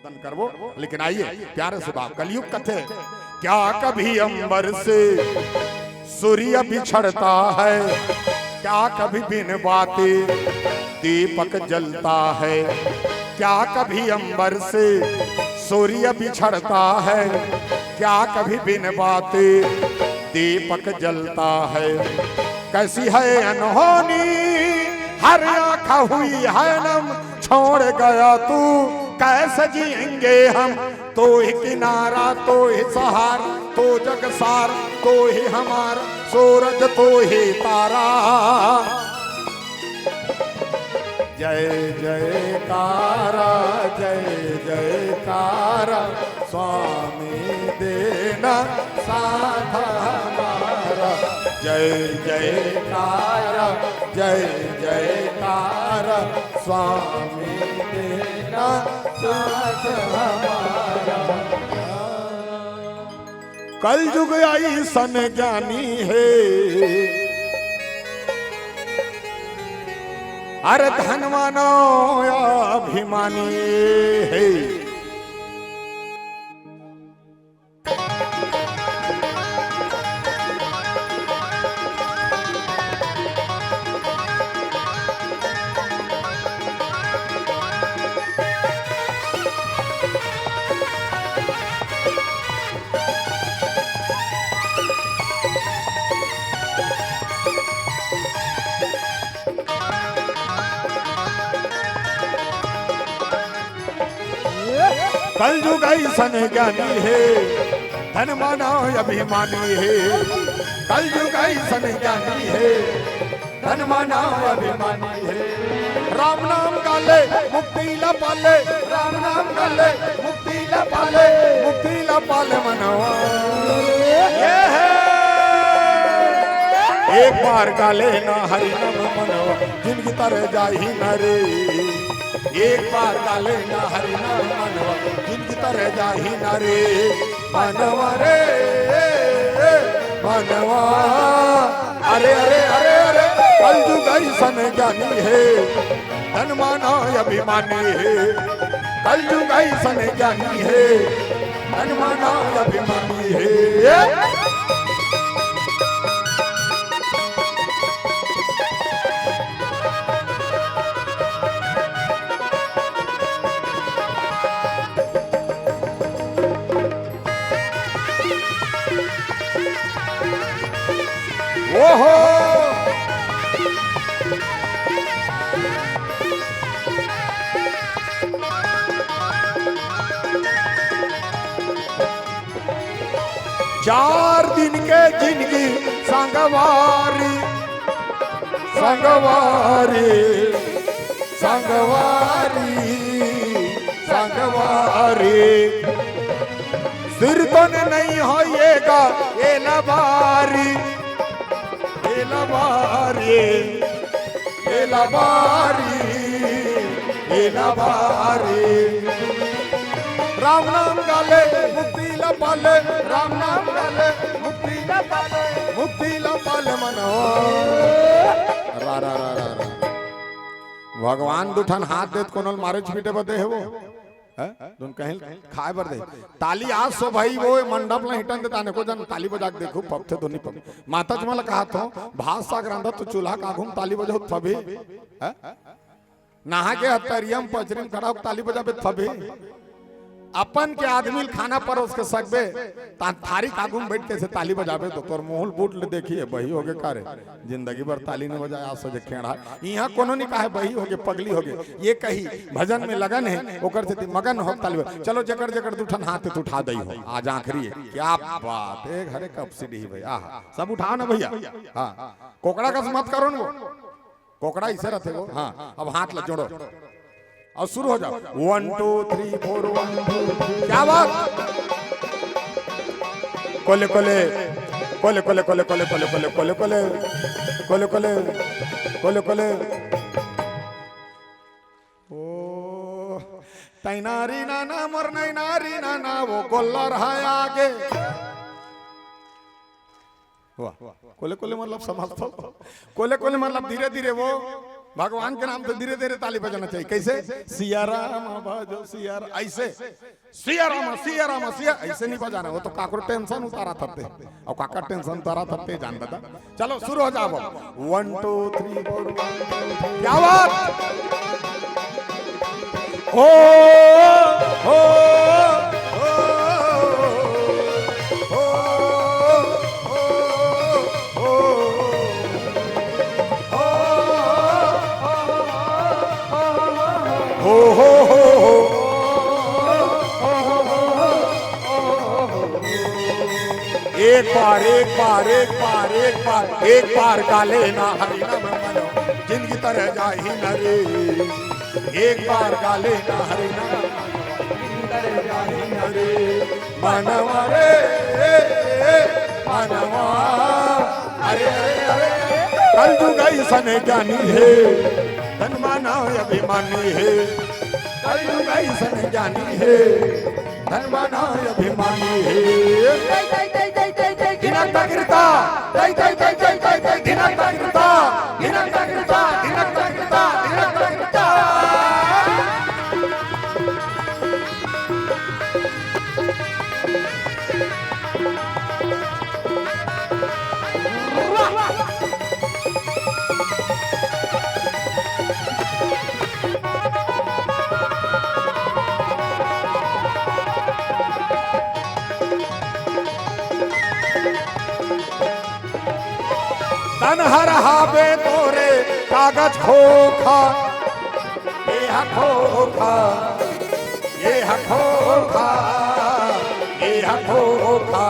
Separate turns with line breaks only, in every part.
चिंतन करवो। लेकिन आइए प्यारे से बाप कलयुग कथे। क्या कभी अंबर से सूर्य बिछड़ता है, क्या कभी बिन बाते दीपक जलता है। क्या कभी अंबर से सूर्य बिछड़ता है, क्या कभी बिन बाते दीपक जलता है। कैसी है अनहोनी हर आँख हुई है नम, छोड़ गया तू कैसे जिएंगे हम। तो ही किनारा तो ही सहारा तो जग सार, तो ही हमारा सूरज तो ही तारा। जय जयकारा जय जयकारा, स्वामी देना साथ हमारा। जय जयकारा जय जयकारा, स्वामी देना साथ हमारा। कल युग आई सन ज्ञानी है, अरे धनवानो अभिमानी है। कल युग ऐसन ज्ञानी है, धन माना अभिमानी है। कल युग ऐसन ज्ञानी है, धन माना अभिमानी है। राम नाम गाले मुक्ति ला पाले, राम नाम गाले मुक्ति ला पाले, मुक्ति ला पाले मनवा ये है। एक बार गाले ना हरि नाम मनवा, जिनकी तरह जाही न रे। एक बार गाले ना हरि नाम मनवा, जिनकी तरह जाही न रे। मनवा रे मनवा, अरे अरे अरे अरे। कल युग ऐसन ज्ञानी है, धन माना अभिमानी है। कल युग ऐसन ज्ञानी है, धन माना अभिमानी है। ओहो चार दिन के जिंदगी संगवारी संगवारी संगवारी संगवारी। सिर तो नहीं होएगा ये लबारी, लबारी लबारी लबारी। राम नाम गाले मुक्ति ला पाले, राम नाम गाले मुक्ति ला पाले, मुक्ति ला पाले मनवा। रा रा रा रा रा। भगवान दुठन हाथ देत कोनल मारे पीटे बदे है वो तुम कहीं खाए बर दे। ताली आज सो भाई वो मंडप ला हिटन देता ने को जन ताली बजा के देखो पपथे तो नहीं पप। माता जी मला कहा तो भात साग रांधा तो चूल्हा का घूम ताली बजाओ थबे। नहा के हतरियम पचरिम खड़ा ताली बजाबे थबे। अपन के आदमी खाना परोस के सकबे थारी कागुम बैठ के से ताली बजाबे तो तोर मोहल बूट ले देखिए बही होगे कारे जिंदगी भर ताली ने बजाया आज सजे खेड़ा। यहाँ कोनो नहीं कहा बही होगे पगली होगे, ये कही भजन में लगन है ओकर से मगन हो ताली। चलो जकर जकर दुठन हाथ तो उठा दई हो आज आखिरी है। क्या बात है घरे कब सीढ़ी भैया आहा सब उठाओ ना भैया। हाँ कोकड़ा का मत करो ना, कोकड़ा इसे रहते वो। हाँ अब हाथ ल जोड़ो और शुरू हो जाओ। 1 2 3 4 1 2। क्या बात। कोले कोले कोले कोले कोले कोले कोले कोले कोले कोले कोले कोले कोले कोले। ओ तैनारी नाना मोर नैनारी नाना वो कोल्ला रहा आगे। वाह कोले कोले मतलब समझ तो कोले कोले मतलब धीरे धीरे वो भगवान के नाम से धीरे धीरे ताली बजाना चाहिए। कैसे? सिया राम भजो सिया राम, ऐसे सिया राम सिया राम सिया, ऐसे नहीं बजाना। वो तो काकुर टेंशन उतारा थते और काका टेंशन उतारा थते जान बता। चलो शुरू हो जाओ। 1 2 3 4 क्या बात हो हो एक बार एक बार एक बार एक बार एक बार गाले ना हरि नाम मनो जिंदगी तरह जाही न रे। एक बार गाले ना हरि नाम तरह जाही न रे। मनवा रे मनवा, अरे अरे अरे कल जुग ऐसन ज्ञानी है धन माना अभिमानी है। कल जुग ऐसन ज्ञानी है धन माना अभिमानी है। दिनक तकृता जय जय जय जय जय जय दिनक तकृता दिनक तकृता दिनक तकृता दिनक तकृता। तन हर हावे तोरे कागज खोखा ये खोखा ये खोखा ये खोखा।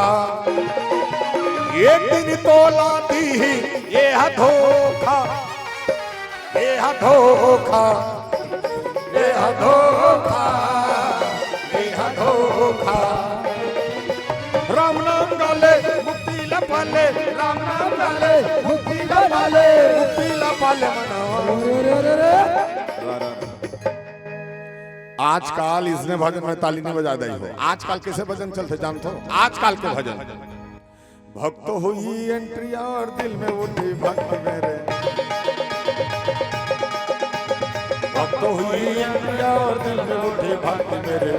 एक दिन तोला दी ये धोखा ये धोखा ये धोखा ये धोखा। राम नाम गाले मुक्ति लपाले राम नाम गाले मुक्ति लपाले मुक्ति लपाले मनो। आजकल इसने भजन में ताली नहीं बजा दी हो। आजकल कैसे भजन चलते जानते हो? आजकल के भजन भक्त हुई एंट्री और दिल में उठी भक्ति मेरे। भक्त हुई एंट्री और दिल में उठी भक्ति मेरे।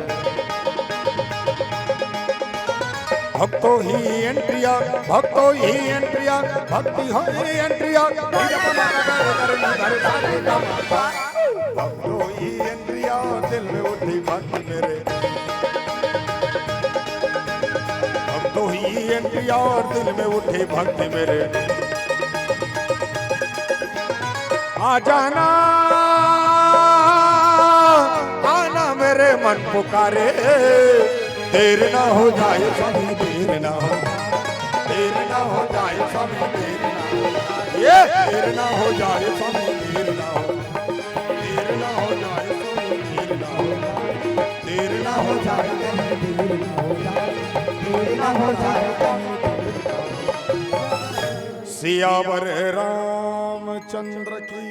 भक्तो ही एंट्रिया भक्तो ही एंट्रिया भक्ति हो एंट्रिया। भक्तो ही एंट्रिया दिल में उठी भक्ति मेरे। भक्तो ही एंट्रिया और दिल में उठी भक्ति मेरे। आ जाना आना मेरे मन पुकारे। देर ना हो जाए स्वामी देर ना हो जाए स्वामी देर ना हो ये देर ना हो जाए स्वामी देर ना हो जाए स्वामी देर ना हो देर ना हो जाए देर ना हो जाए। सियावर रामचंद्र की